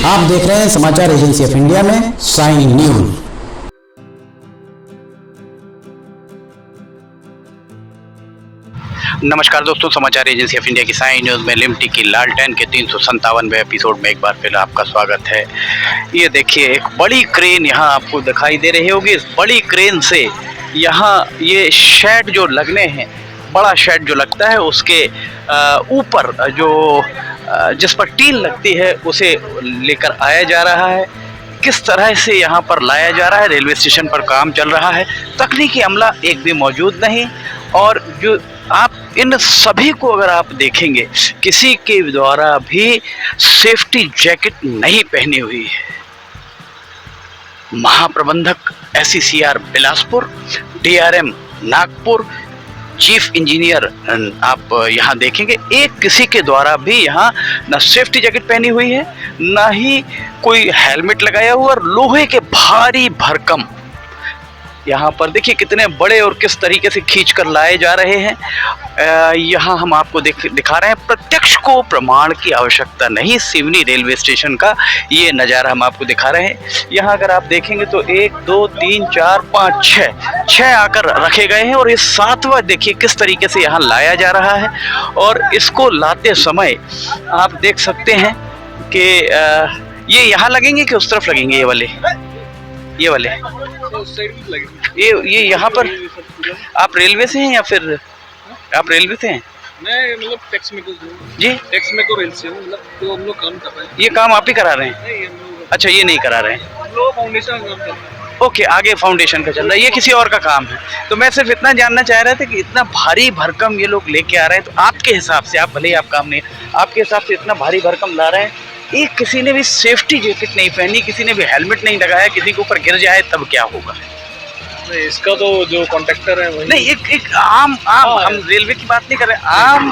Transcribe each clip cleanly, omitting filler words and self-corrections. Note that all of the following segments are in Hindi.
आप देख रहे हैं समाचार एजेंसी ऑफ इंडिया में साइन न्यूज। नमस्कार दोस्तों, समाचार एजेंसी ऑफ इंडिया की साइन न्यूज़ में लिमटी की लालटेन के 357वें एपिसोड में एक बार फिर आपका स्वागत है। ये देखिए, एक बड़ी क्रेन यहाँ आपको दिखाई दे रही होगी। इस बड़ी क्रेन से यहाँ ये शेड जो लगने हैं, बड़ा शेड जो लगता है, उसके ऊपर जो जिस पर टीन लगती है उसे लेकर आया जा रहा है। किस तरह से यहाँ पर लाया जा रहा है, रेलवे स्टेशन पर काम चल रहा है, तकनीकी अमला एक भी मौजूद नहीं। और जो आप इन सभी को अगर आप देखेंगे, किसी के द्वारा भी सेफ्टी जैकेट नहीं पहनी हुई है। महाप्रबंधक SECR Bilaspur, DRM Nagpur, chief engineer आप यहाँ देखेंगे, एक किसी के द्वारा भी यहाँ ना सेफ्टी जैकेट पहनी हुई है, ना ही कोई हेलमेट लगाया हुआ। और लोहे के भारी भरकम यहाँ पर देखिए कितने बड़े और किस तरीके से खींच कर लाए जा रहे हैं। यहाँ हम आपको दिखा रहे हैं, प्रत्यक्ष को प्रमाण की आवश्यकता नहीं। सिवनी रेलवे स्टेशन का ये नज़ारा हम आपको दिखा रहे हैं। यहाँ अगर आप देखेंगे तो 1 2 3 4 5 6 आकर रखे गए हैं, और ये 7वां देखिए किस तरीके से यहाँ लाया जा रहा है। और इसको लाते समय आप देख सकते हैं कि ये यहाँ लगेंगे कि उस तरफ लगेंगे, ये वाले ये यहाँ पर। आप रेलवे से हैं या फिर आप रेलवे से हैं? मैं मतलब टैक्स में जी, टैक्स में को रेल से हूँ, मतलब तो हम लोग काम कर रहे हैं। ये काम आप ही करा रहे हैं? नहीं, हम लोग अच्छा, ये नहीं करा रहे हैं। हम लोग फाउंडेशन का काम कर रहे हैं। ओके, आगे फाउंडेशन का चल रहा है, ये किसी और का काम है। तो मैं सिर्फ इतना जानना चाह रहा था कि इतना भारी भरकम ये लोग लेके आ रहे हैं, तो आपके हिसाब से, आप भले ही आप काम नहीं, आपके हिसाब से इतना भारी भरकम ला रहे हैं, एक किसी ने भी सेफ्टी जैकेट नहीं पहनी, किसी ने भी हेलमेट नहीं लगाया, किसी के ऊपर गिर जाए तब क्या होगा? नहीं, इसका तो जो कॉन्ट्रैक्टर है वही नहीं, एक आम हम रेलवे की बात नहीं कर रहे, आम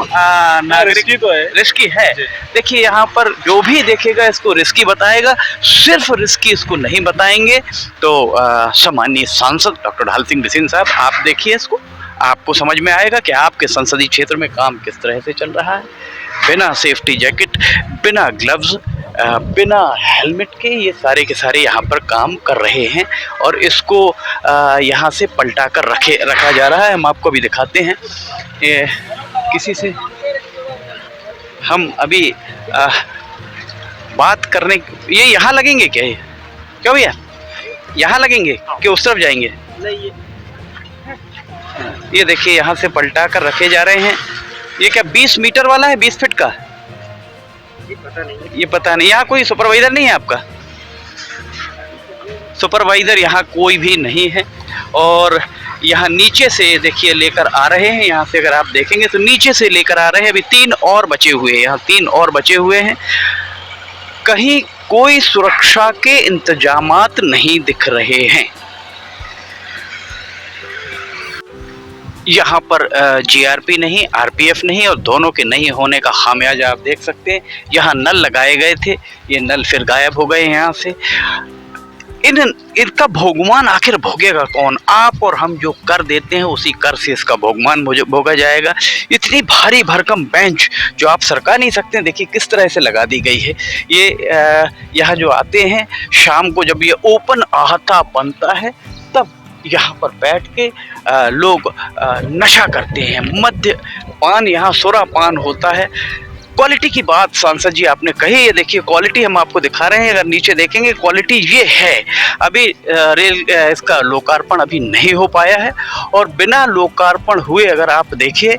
नागरिक रिस्की तो है, रिस्की है। देखिए, यहाँ पर जो भी देखेगा इसको रिस्की बताएगा, सिर्फ रिस्की इसको नहीं बताएंगे। तो सम्माननीय सांसद डॉक्टर ढाल सिंह बिसेन साहब, आप देखिए इसको, आपको समझ में आएगा कि आपके संसदीय क्षेत्र में काम किस तरह से चल रहा है। बिना सेफ्टी जैकेट, बिना ग्लव्स, बिना हेलमेट के ये सारे के सारे यहाँ पर काम कर रहे हैं, और इसको यहाँ से पलटा कर रखा जा रहा है। हम आपको अभी दिखाते हैं। किसी से हम अभी बात करने, ये यहाँ लगेंगे क्या? क्यों भैया, यहाँ लगेंगे कि उस तरफ जाएंगे? ये देखिए, यहाँ से पलटा कर रखे जा रहे हैं। ये क्या 20 मीटर वाला है, 20 फीट का? ये पता नहीं। यहाँ कोई सुपरवाइजर नहीं है आपका? सुपरवाइजर यहाँ कोई भी नहीं है। और यहाँ नीचे से देखिए लेकर आ रहे हैं, यहाँ से अगर आप देखेंगे तो नीचे से लेकर आ रहे हैं। अभी 3 और बचे हुए हैं, यहाँ 3 और बचे हुए हैं। कहीं कोई सुरक्षा के इंतजामात नहीं दिख रहे हैं। यहाँ पर GRP नहीं, RPF नहीं, और दोनों के नहीं होने का खामियाजा आप देख सकते हैं। यहाँ नल लगाए गए थे, ये नल फिर गायब हो गए यहाँ से। इनका भोगमान आखिर भोगेगा कौन? आप और हम जो कर देते हैं उसी कर से इसका भोगमान भोगा जाएगा। इतनी भारी भरकम बेंच जो आप सरका नहीं सकते, देखिए किस तरह से लगा दी गई है। ये यहाँ जो आते हैं शाम को, जब ये ओपन आहता बनता है, तब यहाँ पर बैठ के लोग नशा करते हैं। मद्यपान, यहाँ सुरापान होता है। क्वालिटी की बात सांसद जी आपने कही, ये देखिए क्वालिटी हम आपको दिखा रहे हैं। अगर नीचे देखेंगे क्वालिटी ये है। अभी इसका लोकार्पण अभी नहीं हो पाया है, और बिना लोकार्पण हुए अगर आप देखिए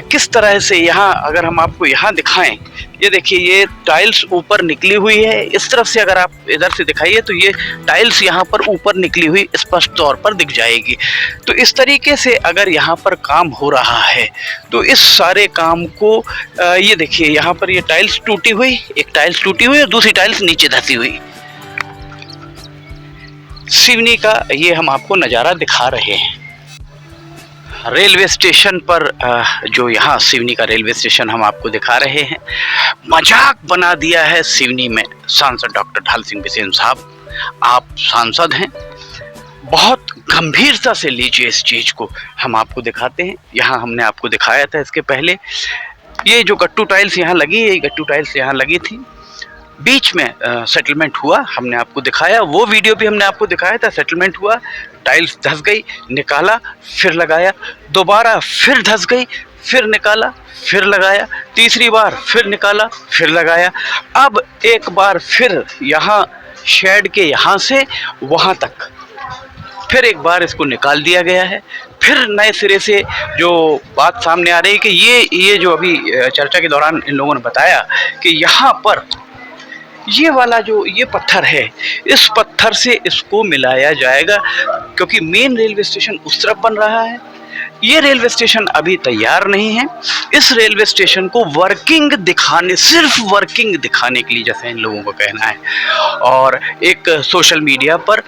किस तरह से यहाँ, अगर हम आपको यहाँ दिखाएं, ये देखिए ये टाइल्स ऊपर निकली हुई है। इस तरफ से अगर आप इधर से दिखाइए तो ये टाइल्स यहाँ पर ऊपर निकली हुई स्पष्ट तौर पर दिख जाएगी। तो इस तरीके से अगर यहाँ पर काम हो रहा है, तो इस सारे काम को ये देखिए यहाँ पर ये टाइल्स टूटी हुई, एक टाइल्स टूटी हुई और दूसरी टाइल्स नीचे धसी हुई। सिवनी का ये हम आपको नज़ारा दिखा रहे हैं। रेलवे स्टेशन पर जो यहाँ सिवनी का रेलवे स्टेशन हम आपको दिखा रहे हैं, मजाक बना दिया है सिवनी में सांसद डॉक्टर ढाल सिंह बिसेन साहब। आप सांसद हैं, बहुत गंभीरता से लीजिए इस चीज़ को। हम आपको दिखाते हैं, यहाँ हमने आपको दिखाया था इसके पहले। ये जो गट्टू टाइल्स यहाँ लगी है, ये गट्टू टाइल्स यहाँ लगी थी, बीच में सेटलमेंट हुआ, हमने आपको दिखाया, वो वीडियो भी हमने आपको दिखाया था। सेटलमेंट हुआ, टाइल्स धंस गई, निकाला, फिर लगाया, दोबारा फिर धंस गई, फिर निकाला, फिर लगाया, तीसरी बार फिर निकाला, फिर लगाया। अब एक बार फिर यहाँ शेड के यहाँ से वहाँ तक फिर एक बार इसको निकाल दिया गया है। फिर नए सिरे से जो बात सामने आ रही है कि ये जो अभी चर्चा के दौरान इन लोगों ने बताया कि यहाँ पर ये वाला जो ये पत्थर है, इस पत्थर से इसको मिलाया जाएगा, क्योंकि मेन रेलवे स्टेशन उस तरफ बन रहा है। ये रेलवे स्टेशन अभी तैयार नहीं है। इस रेलवे स्टेशन को वर्किंग दिखाने, सिर्फ वर्किंग दिखाने के लिए, जैसे इन लोगों का कहना है। और एक सोशल मीडिया पर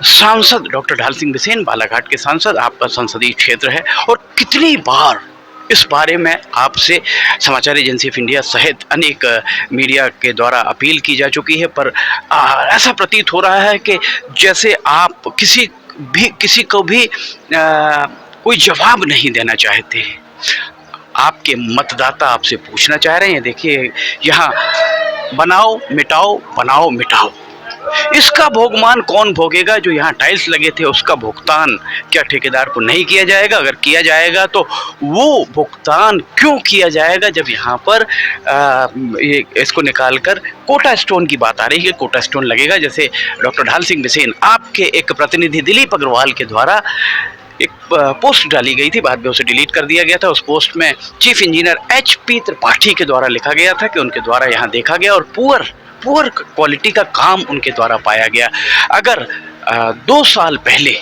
सांसद डॉक्टर ढाल सिंह बिसेन, बालाघाट के सांसद, आपका संसदीय क्षेत्र है, और कितनी बार इस बारे में आपसे समाचार एजेंसी ऑफ इंडिया सहित अनेक मीडिया के द्वारा अपील की जा चुकी है, पर ऐसा प्रतीत हो रहा है कि जैसे आप किसी को भी कोई जवाब नहीं देना चाहते हैं। आपके मतदाता आपसे पूछना चाह रहे हैं। देखिए यहाँ बनाओ मिटाओ, बनाओ मिटाओ, इसका भोगमान कौन भोगेगा? जो यहाँ टाइल्स लगे थे उसका भुगतान क्या ठेकेदार को नहीं किया जाएगा? अगर किया जाएगा तो वो भुगतान क्यों किया जाएगा, जब यहाँ पर इसको निकालकर कोटा स्टोन की बात आ रही है, कोटा स्टोन लगेगा। जैसे डॉक्टर ढाल सिंह बिसेन, आपके एक प्रतिनिधि दिलीप अग्रवाल के द्वारा एक पोस्ट डाली गई थी, बाद में उसे डिलीट कर दिया गया था। उस पोस्ट में चीफ इंजीनियर HP त्रिपाठी के द्वारा लिखा गया था कि उनके द्वारा यहाँ देखा गया और पुअर क्वालिटी का काम उनके द्वारा पाया गया। अगर 2 साल पहले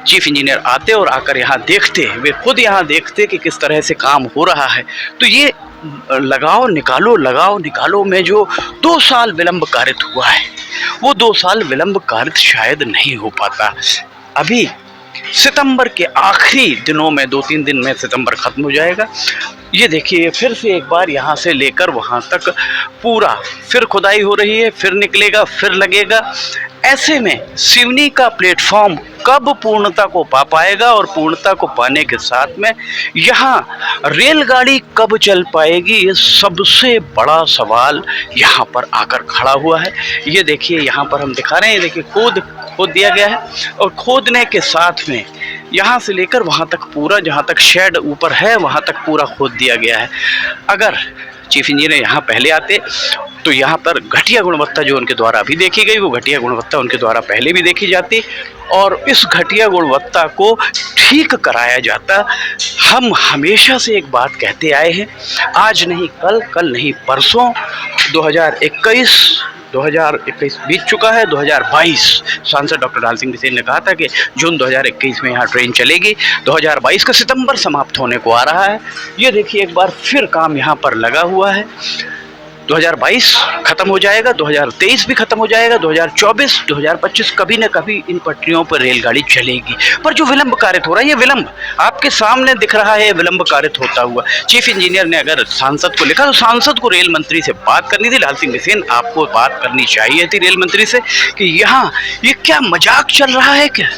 चीफ इंजीनियर आते और आकर यहाँ देखते, वे खुद यहाँ देखते कि किस तरह से काम हो रहा है, तो ये लगाओ निकालो में जो 2 साल विलंब कारित हुआ है, वो 2 साल विलंब कारित शायद नहीं हो पाता। अभी सितंबर के आखिरी दिनों में, 2-3 दिन में सितंबर खत्म हो जाएगा। ये देखिए फिर से एक बार यहाँ से लेकर वहाँ तक पूरा फिर खुदाई हो रही है, फिर निकलेगा, फिर लगेगा। ऐसे में सिवनी का प्लेटफॉर्म कब पूर्णता को पा पाएगा, और पूर्णता को पाने के साथ में यहाँ रेलगाड़ी कब चल पाएगी, ये सबसे बड़ा सवाल यहाँ पर आकर खड़ा हुआ है। ये देखिए यहाँ पर हम दिखा रहे हैं, देखिए खोद दिया गया है, और खोदने के साथ में यहाँ से लेकर वहाँ तक पूरा, जहाँ तक शेड ऊपर है वहाँ तक पूरा खोद दिया गया है। अगर चीफ इंजीनियर यहाँ पहले आते तो यहाँ पर घटिया गुणवत्ता जो उनके द्वारा अभी देखी गई, वो घटिया गुणवत्ता उनके द्वारा पहले भी देखी जाती, और इस घटिया गुणवत्ता को ठीक कराया जाता। हम हमेशा से एक बात कहते आए हैं, आज नहीं कल नहीं परसों, 2021 बीत चुका है, 2022 सांसद डॉक्टर ढाल सिंह बिसेन ने कहा था कि जून 2021 में यहाँ ट्रेन चलेगी। 2022 का सितंबर समाप्त होने को आ रहा है। ये देखिए एक बार फिर काम यहाँ पर लगा हुआ है। 2022 खत्म हो जाएगा, 2023 भी खत्म हो जाएगा, 2024, 2025 कभी न कभी इन पटरियों पर रेलगाड़ी चलेगी। पर जो विलंब कारित हो रहा है, ये विलंब आपके सामने दिख रहा है, विलंब कारित होता हुआ। चीफ इंजीनियर ने अगर सांसद को लिखा तो सांसद को रेल मंत्री से बात करनी थी। ढाल सिंह बिसेन, आपको बात करनी चाहिए थी रेल मंत्री से कि यहाँ ये क्या मजाक चल रहा है क्या?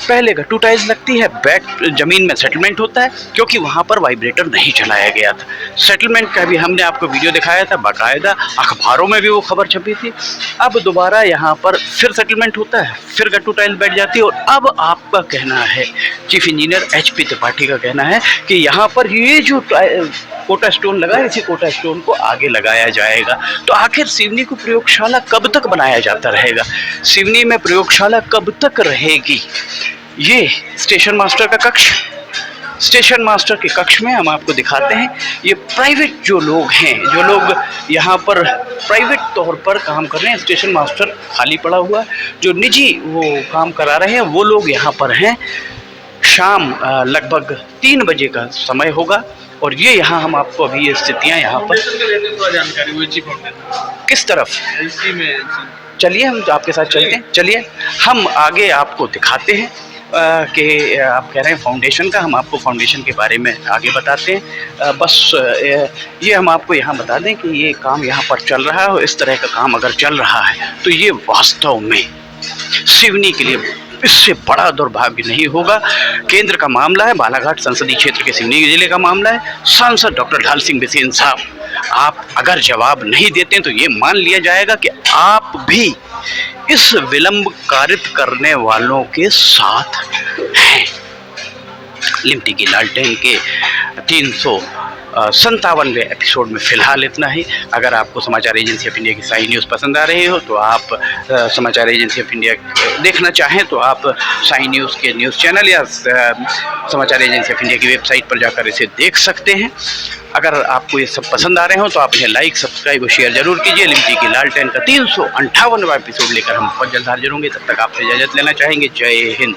पहले गट्टू टाइल्स लगती है, बैक जमीन में सेटलमेंट होता है, क्योंकि वहाँ पर वाइब्रेटर नहीं चलाया गया था। सेटलमेंट का भी हमने आपको वीडियो दिखाया था, बाकायदा अखबारों में भी वो खबर छपी थी। अब दोबारा यहाँ पर फिर सेटलमेंट होता है, फिर गट्टू टाइल्स बैठ जाती है, और अब आपका कहना है, चीफ इंजीनियर HP त्रिपाठी का कहना है कि यहाँ पर ये जो कोटा स्टोन लगा है, इसी कोटा स्टोन को आगे लगाया जाएगा। तो आखिर सिवनी को प्रयोगशाला कब तक बनाया जाता रहेगा? सिवनी में प्रयोगशाला कब तक रहेगी? ये स्टेशन मास्टर का कक्ष, स्टेशन मास्टर के कक्ष में हम आपको दिखाते हैं। ये प्राइवेट जो लोग हैं, जो लोग यहाँ पर प्राइवेट तौर पर काम कर रहे हैं, स्टेशन मास्टर खाली पड़ा हुआ है, जो निजी वो काम करा रहे हैं वो लोग यहाँ पर हैं। शाम लगभग 3 बजे का समय होगा, और ये यहाँ हम आपको अभी ये स्थितियाँ यहाँ पर जानकारी किस तरफ, चलिए हम आपके साथ चलते हैं। चलिए हम आगे आपको दिखाते हैं कि आप कह रहे हैं फाउंडेशन का, हम आपको फाउंडेशन के बारे में आगे बताते हैं। बस ये हम आपको यहाँ बता दें कि ये काम यहाँ पर चल रहा है, और इस तरह का काम अगर चल रहा है तो ये वास्तव में सिवनी के लिए इससे बड़ा दुर्भाग्य नहीं होगा। केंद्र का मामला है, बालाघाट संसदीय क्षेत्र के सिवनी जिले का मामला है। सांसद डॉक्टर ढाल सिंह बिसेन साहब, आप अगर जवाब नहीं देते तो ये मान लिया जाएगा कि आप भी इस विलंब कारित करने वालों के साथ हैं। लिमटी की लालटेन के 357वें एपिसोड में फिलहाल इतना ही। अगर आपको समाचार एजेंसी ऑफ इंडिया की साई न्यूज़ पसंद आ रही हो तो आप समाचार एजेंसी ऑफ इंडिया देखना चाहें तो आप साई न्यूज़ के न्यूज़ चैनल या समाचार एजेंसी ऑफ इंडिया की वेबसाइट पर जाकर इसे देख सकते हैं। अगर आपको ये सब पसंद आ रहे हो तो आप इन्हें लाइक, सब्सक्राइब और शेयर जरूर कीजिए। लिमटी की लालटेन का 358वां एपिसोड लेकर हम बहुत जल्द हाजिर होंगे। तब तक आपसे इजाज़त लेना चाहेंगे। जय हिंद।